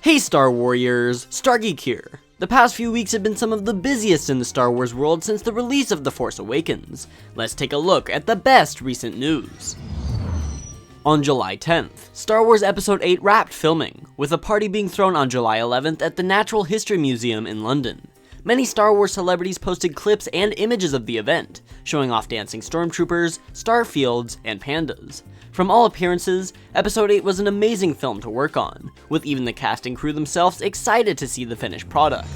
Hey Star Warriors, Geek here. The past few weeks have been some of the busiest in the Star Wars world since the release of The Force Awakens. Let's take a look at the best recent news. On July 10th, Star Wars Episode 8 wrapped filming, with a party being thrown on July 11th at the Natural History Museum in London. Many Star Wars celebrities posted clips and images of the event, showing off dancing stormtroopers, starfields, and pandas. From all appearances, Episode 8 was an amazing film to work on, with even the cast and crew themselves excited to see the finished product.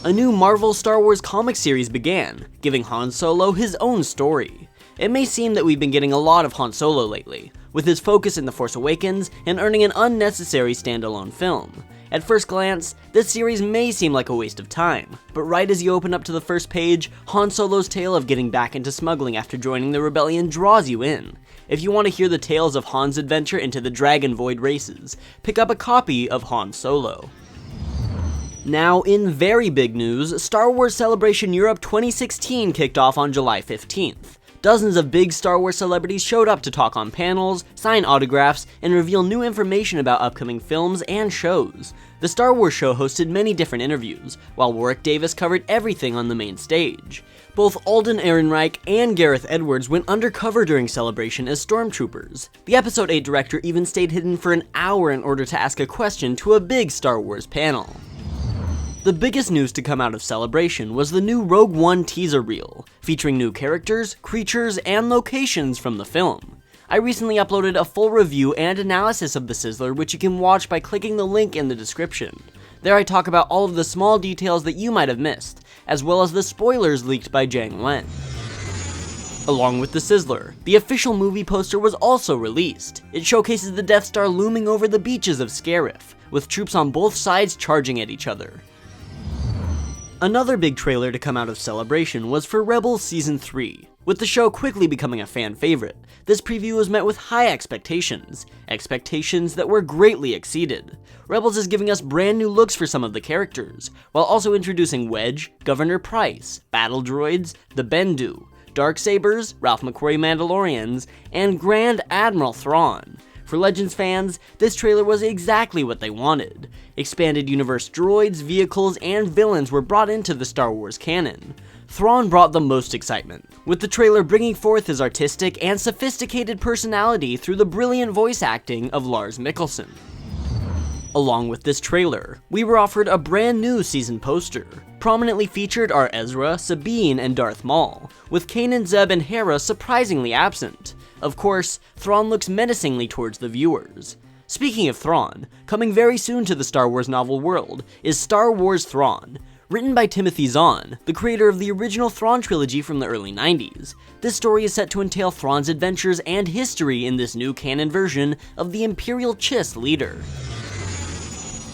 A new Marvel Star Wars comic series began, giving Han Solo his own story. It may seem that we've been getting a lot of Han Solo lately, with his focus in The Force Awakens and earning an unnecessary standalone film. At first glance, this series may seem like a waste of time, but right as you open up to the first page, Han Solo's tale of getting back into smuggling after joining the rebellion draws you in. If you want to hear the tales of Han's adventure into the Dragon Void races, pick up a copy of Han Solo. Now, in very big news, Star Wars Celebration Europe 2016 kicked off on July 15th. Dozens of big Star Wars celebrities showed up to talk on panels, sign autographs, and reveal new information about upcoming films and shows. The Star Wars show hosted many different interviews, while Warwick Davis covered everything on the main stage. Both Alden Ehrenreich and Gareth Edwards went undercover during Celebration as stormtroopers. The Episode 8 director even stayed hidden for an hour in order to ask a question to a big Star Wars panel. The biggest news to come out of Celebration was the new Rogue One teaser reel, featuring new characters, creatures, and locations from the film. I recently uploaded a full review and analysis of the Sizzler, which you can watch by clicking the link in the description. There I talk about all of the small details that you might have missed, as well as the spoilers leaked by Zhang Wen. Along with the Sizzler, the official movie poster was also released. It showcases the Death Star looming over the beaches of Scarif, with troops on both sides charging at each other. Another big trailer to come out of Celebration was for Rebels Season 3. With the show quickly becoming a fan favorite, this preview was met with high expectations that were greatly exceeded. Rebels is giving us brand new looks for some of the characters, while also introducing Wedge, Governor Pryce, battle droids, the Bendu, Darksabers, Ralph McQuarrie Mandalorians, and Grand Admiral Thrawn. For Legends fans, this trailer was exactly what they wanted. Expanded universe droids, vehicles, and villains were brought into the Star Wars canon. Thrawn brought the most excitement, with the trailer bringing forth his artistic and sophisticated personality through the brilliant voice acting of Lars Mikkelsen. Along with this trailer, we were offered a brand new season poster. Prominently featured are Ezra, Sabine, and Darth Maul, with Kanan, Zeb, and Hera surprisingly absent. Of course, Thrawn looks menacingly towards the viewers. Speaking of Thrawn, coming very soon to the Star Wars novel world is Star Wars Thrawn. Written by Timothy Zahn, the creator of the original Thrawn trilogy from the early 90s. This story is set to entail Thrawn's adventures and history in this new canon version of the Imperial Chiss leader.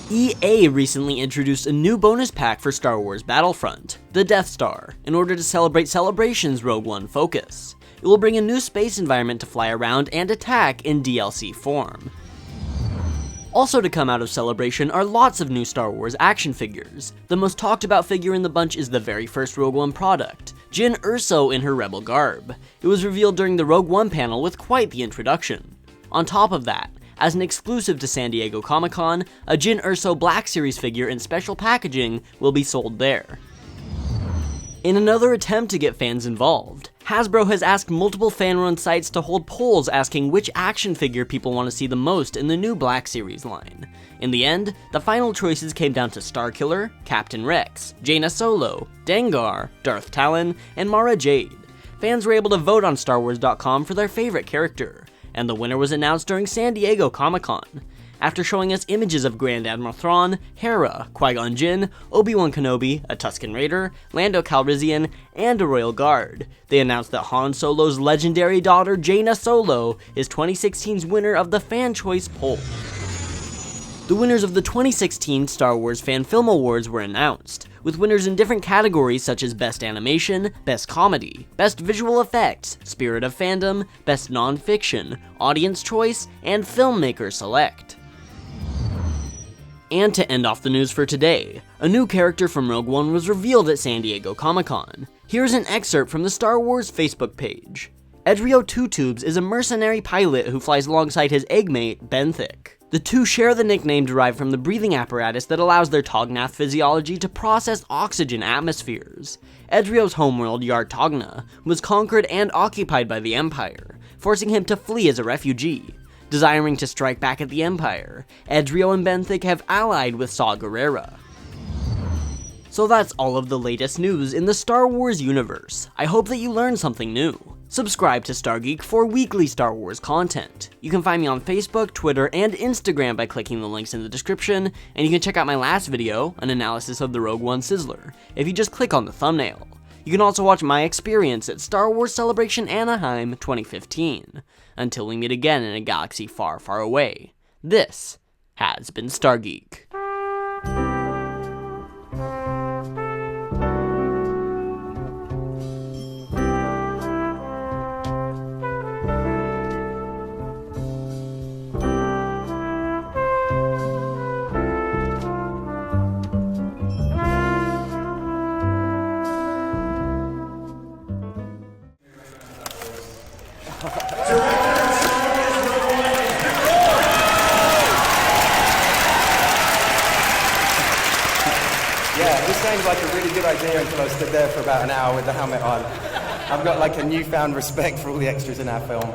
EA recently introduced a new bonus pack for Star Wars Battlefront, the Death Star, in order to celebrate Celebration's Rogue One focus. It will bring a new space environment to fly around and attack in DLC form. Also to come out of Celebration are lots of new Star Wars action figures. The most talked about figure in the bunch is the very first Rogue One product, Jyn Erso in her Rebel garb. It was revealed during the Rogue One panel with quite the introduction. On top of that, as an exclusive to San Diego Comic-Con, a Jyn Erso Black Series figure in special packaging will be sold there. In another attempt to get fans involved, Hasbro has asked multiple fan-run sites to hold polls asking which action figure people want to see the most in the new Black Series line. In the end, the final choices came down to Starkiller, Captain Rex, Jaina Solo, Dengar, Darth Talon, and Mara Jade. Fans were able to vote on StarWars.com for their favorite character, and the winner was announced during San Diego Comic-Con. After showing us images of Grand Admiral Thrawn, Hera, Qui-Gon Jinn, Obi-Wan Kenobi, a Tusken Raider, Lando Calrissian, and a Royal Guard, they announced that Han Solo's legendary daughter Jaina Solo is 2016's winner of the Fan Choice Poll. The winners of the 2016 Star Wars Fan Film Awards were announced, with winners in different categories such as Best Animation, Best Comedy, Best Visual Effects, Spirit of Fandom, Best Non-Fiction, Audience Choice, and Filmmaker Select. And to end off the news for today, a new character from Rogue One was revealed at San Diego Comic-Con. Here's an excerpt from the Star Wars Facebook page. Edrio Two Tubes is a mercenary pilot who flies alongside his eggmate, Benthic. The two share the nickname derived from the breathing apparatus that allows their Tognath physiology to process oxygen atmospheres. Edrio's homeworld, Yar Togna, was conquered and occupied by the Empire, forcing him to flee as a refugee. Desiring to strike back at the Empire, Edrio and Benthic have allied with Saw Gerrera. So that's all of the latest news in the Star Wars universe. I hope that you learned something new. Subscribe to StarGeek for weekly Star Wars content. You can find me on Facebook, Twitter, and Instagram by clicking the links in the description, and you can check out my last video, an analysis of the Rogue One Sizzler, if you just click on the thumbnail. You can also watch my experience at Star Wars Celebration Anaheim 2015. Until we meet again in a galaxy far, far away, this has been StarGeek. Yeah, this sounds like a really good idea until I stood there for about an hour with the helmet on. I've got like a newfound respect for all the extras in our film.